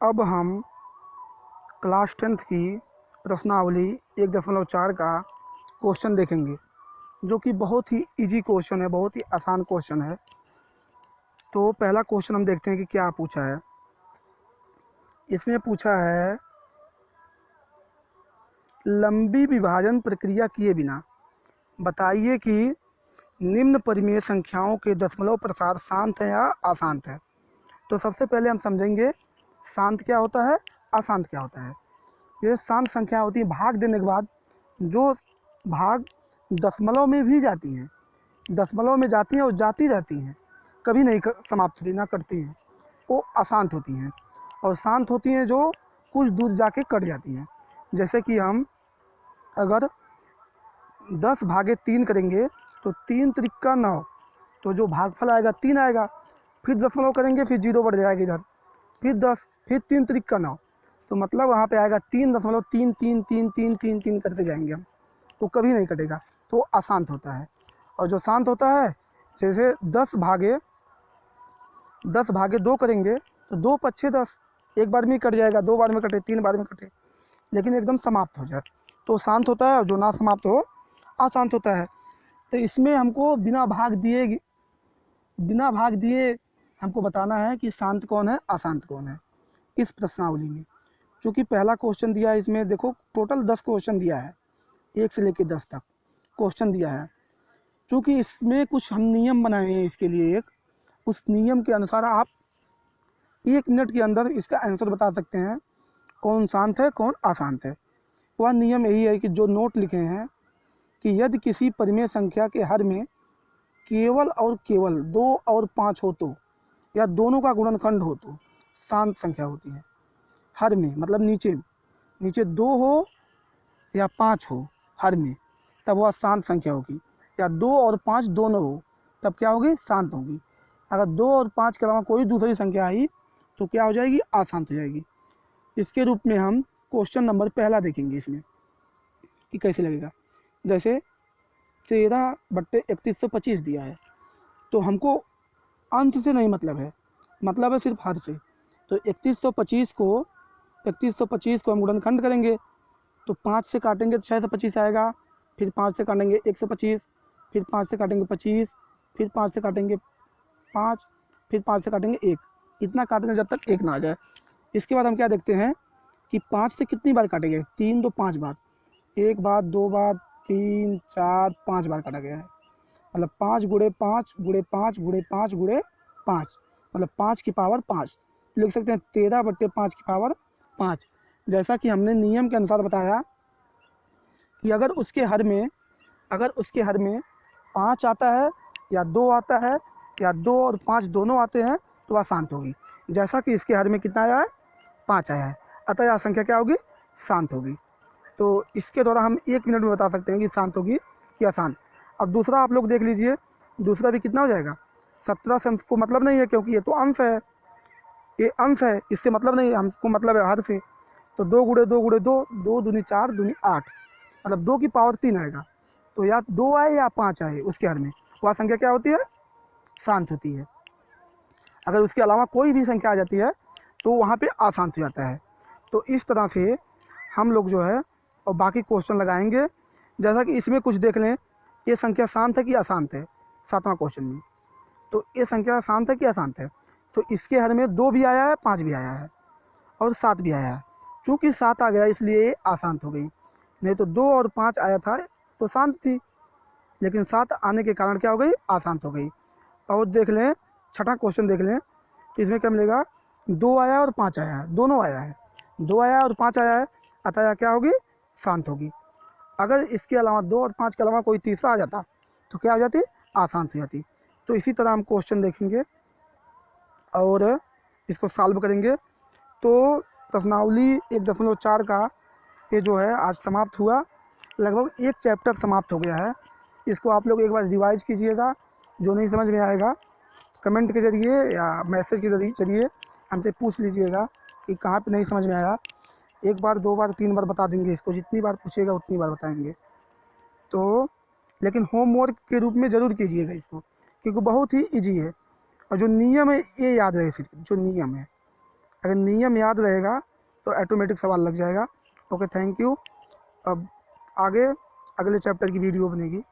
अब हम class 10th की प्रश्नावली 1.4 का क्वेश्चन देखेंगे, जो कि बहुत ही इजी क्वेश्चन है, बहुत ही आसान क्वेश्चन है। तो पहला क्वेश्चन हम देखते हैं कि क्या पूछा है। इसमें पूछा है, लंबी विभाजन प्रक्रिया किए बिना बताइए कि निम्न परिमेय संख्याओं के दशमलव प्रसार शांत है या अशांत है। तो सबसे पहले हम समझेंगे शांत क्या होता है, अशांत क्या होता है। ये शांत संख्या होती है भाग देने के बाद जो भाग दशमलव में भी जाती हैं, दशमलव में जाती हैं और जाती रहती हैं, कभी नहीं समाप्त होती, ना करती हैं, वो अशांत होती हैं। और शांत होती हैं जो कुछ दूर जाके कट जाती हैं। जैसे कि हम अगर 10 भागे 3 करेंगे तो 3 त्रिका 9, तो जो भागफल आएगा 3 आएगा। फिर दशमलव करेंगे, फिर 0 बढ़ जाएगा इधर, फिर 10, फिर 3 त्रिका 9, तो मतलब वहाँ पे आएगा 3.33333 करते जाएंगे हम, तो कभी नहीं कटेगा, तो अशांत होता है। और जो शांत होता है, जैसे 10 भागे 2 करेंगे तो 2 पच्छे 10, एक बार में कट जाएगा, 2 बार में कटे, 3 बार में कटे, लेकिन एकदम समाप्त हो जाए तो शांत होता है। और जो ना समाप्त हो अशांत होता है। तो इसमें हमको बिना भाग दिए हमको बताना है कि शांत कौन है, अशांत कौन है इस प्रश्नावली में। चूँकि पहला क्वेश्चन दिया है, इसमें देखो टोटल 10 क्वेश्चन दिया है, 1 से लेकर 10 तक क्वेश्चन दिया है। चूँकि इसमें कुछ हम नियम बनाए हैं इसके लिए, उस नियम के अनुसार आप 1 मिनट के अंदर इसका आंसर बता सकते हैं, कौन शांत है कौन अशांत है। वह नियम यही है कि जो नोट लिखे हैं कि यदि किसी परिमेय संख्या के हर में केवल और केवल 2 और 5 हो तो, या दोनों का गुणनखंड हो तो शांत संख्या होती है। हर में मतलब नीचे 2 हो या 5 हो हर में, तब वह शांत संख्या होगी। या 2 और 5 दोनों हो, तब क्या होगी, शांत होगी। अगर 2 और 5 के अलावा कोई दूसरी संख्या आई तो क्या हो जाएगी, अशांत हो जाएगी। इसके रूप में हम क्वेश्चन नंबर पहला देखेंगे इसमें कि कैसे लगेगा। जैसे 13/3125 दिया है, तो हमको अंश से नहीं मतलब है सिर्फ हर से। तो 3125 को हम गुणनखंड करेंगे, तो 5 से काटेंगे तो 6 से 25 आएगा, फिर 5 से काटेंगे 125, फिर 5 से काटेंगे 25, फिर 5 से काटेंगे 5, फिर 5 से काटेंगे 1, इतना काटेंगे जब तक 1 ना आ जाए। इसके बाद हम क्या देखते हैं कि 5 से कितनी बार काटेंगे, 3 तो 5 बार, 1 बार 2 बार 3 4 5 बार काटा गया है। मतलब 5 गुणे 5 गुणे 5 गुणे 5 गुणे 5, मतलब 5 की पावर 5 लिख सकते हैं, 13/5 की पावर 5। जैसा कि हमने नियम के अनुसार बताया कि अगर उसके हर में 5 आता है या 2 आता है या 2 और 5 दोनों आते हैं तो वह शांत होगी। जैसा कि इसके हर में कितना आया है, 5 आया है, अतः यह संख्या क्या होगी, शांत होगी। तो इसके द्वारा हम 1 मिनट में बता सकते हैं कि शांत होगी कि अशांत। अब दूसरा आप लोग देख लीजिए, दूसरा भी कितना हो जाएगा, 17 से हमको मतलब नहीं है, क्योंकि ये तो अंश है, ये अंश है, इससे मतलब नहीं है, हमको मतलब है हर से। तो 2 गुणे 2 गुणे 2, 2 दूनी 4 दूनी 8, मतलब 2 की पावर 3 आएगा। तो या 2 आए या 5 आए उसके हर में, वह संख्या क्या होती है, शांत होती है। अगर उसके अलावा कोई भी संख्या आ जाती है तो वहाँ पे अशांत हो जाता है। तो इस तरह से हम लोग जो है और बाकी क्वेश्चन लगाएंगे। जैसा कि इसमें कुछ देख लें, ये संख्या शांत है कि अशांत है, 7वां क्वेश्चन में। तो ये संख्या शांत है कि अशांत है, तो इसके हर में 2 भी आया है, 5 भी आया है और 7 भी आया है। चूँकि 7 आ गया इसलिए ये अशांत हो गई, नहीं तो 2 और 5 आया था तो शांत थी, लेकिन 7 आने के कारण क्या हो गई, अशांत हो गई। और देख लें, छठा क्वेश्चन देख लें, तो इसमें क्या मिलेगा, 2 आया और 5 आया है, दोनों आया है, 2 आया और 5 आया है, अतः क्या होगी, शांत होगी। अगर इसके अलावा 2 और 5 के अलावा कोई तीसरा आ जाता तो क्या हो जाती, अशांत हो जाती। तो इसी तरह हम क्वेश्चन देखेंगे और इसको सॉल्व करेंगे। तो प्रश्नावली 1.4 का ये जो है आज समाप्त हुआ, लगभग एक चैप्टर समाप्त हो गया है। इसको आप लोग एक बार रिवाइज कीजिएगा, जो नहीं समझ में आएगा कमेंट के ज़रिए या मैसेज के ज़रिए हमसे पूछ लीजिएगा कि कहाँ पे नहीं समझ में आया। 1 बार 2 बार 3 बार बता देंगे, इसको जितनी बार पूछेगा उतनी बार बताएंगे। तो लेकिन होमवर्क के रूप में ज़रूर कीजिएगा इसको, क्योंकि बहुत ही ईजी है। और जो नियम है ये याद रहे, सिर्फ जो नियम है अगर नियम याद रहेगा तो ऑटोमेटिक सवाल लग जाएगा। Okay, thank you. अब आगे अगले चैप्टर की वीडियो बनेगी।